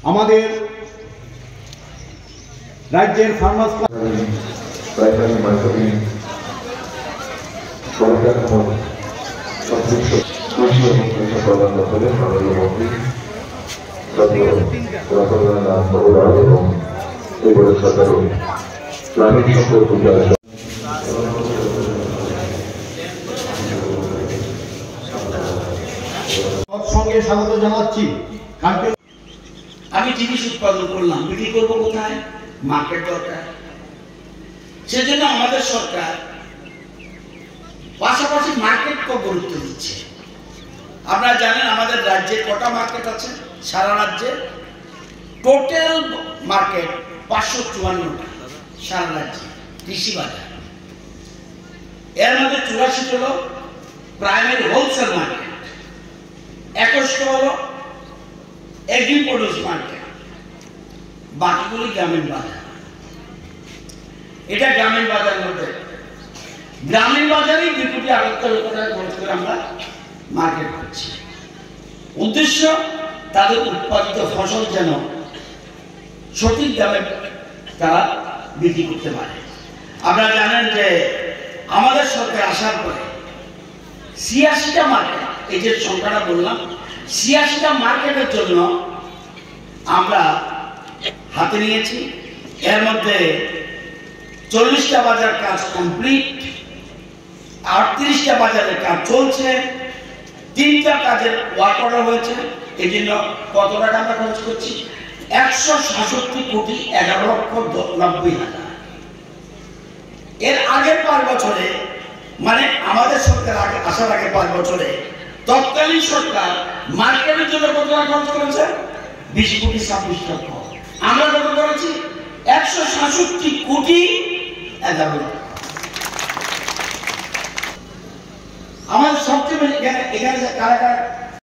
আমাদের রাজ্যের farmers primary marketing পরিকাঠামো কৃষি এবং কৃষক প্রধান দপ্তরের মাননীয় মন্ত্রী রতনলাল বড়ুয়া এবং এই বোর্ডের সরকার গ্রামীণ সম্পদ পূজার সঙ্গে স্বাগত জানাচ্ছি। আমি জিনিস উৎপাদন করলাম, বিক্রি করবো কোথায়? মার্কেট দরকার। সেজন্য আমাদের সরকার পাশাপাশি মার্কেটকেও গুরুত্ব দিচ্ছে। আপনারা জানেন আমাদের রাজ্যে কটা মার্কেট আছে? সারা রাজ্যে টোটাল মার্কেট 554টা সারা রাজ্যে কৃষি বাজার। এর মধ্যে 84 হলো প্রাইমারি হোলসেল মার্কেট, 21টা হলো এগ্রি প্রডিউস মার্কেট, বাকিগুলি গ্রামীণ বাজার। এটা গ্রামীণ বাজারের মধ্যে গ্রামীণ বাজারেই 2 কোটি 78 লক্ষ টাকা খরচ করে আমরা মার্কেট করছি। উদ্দেশ্য তাদের উৎপাদিত ফসল যেন সঠিক দামে তারা বিক্রি করতে পারে। আপনারা জানেন যে আমাদের সরকার আসার পরে 86টা মার্কেট, এই যে সংখ্যাটা বললাম, 86টা মার্কেটের জন্য আমরা হাতে নিয়েছি। এর মধ্যে 40টা বাজার কাজ কমপ্লিট, 38টা বাজারের কাজ চলছে, 3টা কাজের ওয়ার্ক অর্ডার হয়েছে। এই জন্য কত টাকা আমরা খরচ করছি? 166 কোটি 11,90,000। এর আগের 5 বছরে, মানে আমাদের সরকার আসার আগে 5 বছরে তৎকালীন সরকার মার্কেটের জন্য কত টাকা খরচ করেছে? 20 কোটি 26 লক্ষ। আমরা কত করেছি? 166 কোটি 11 লক্ষ। আমাদের সবচেয়ে এখানে কারা কারা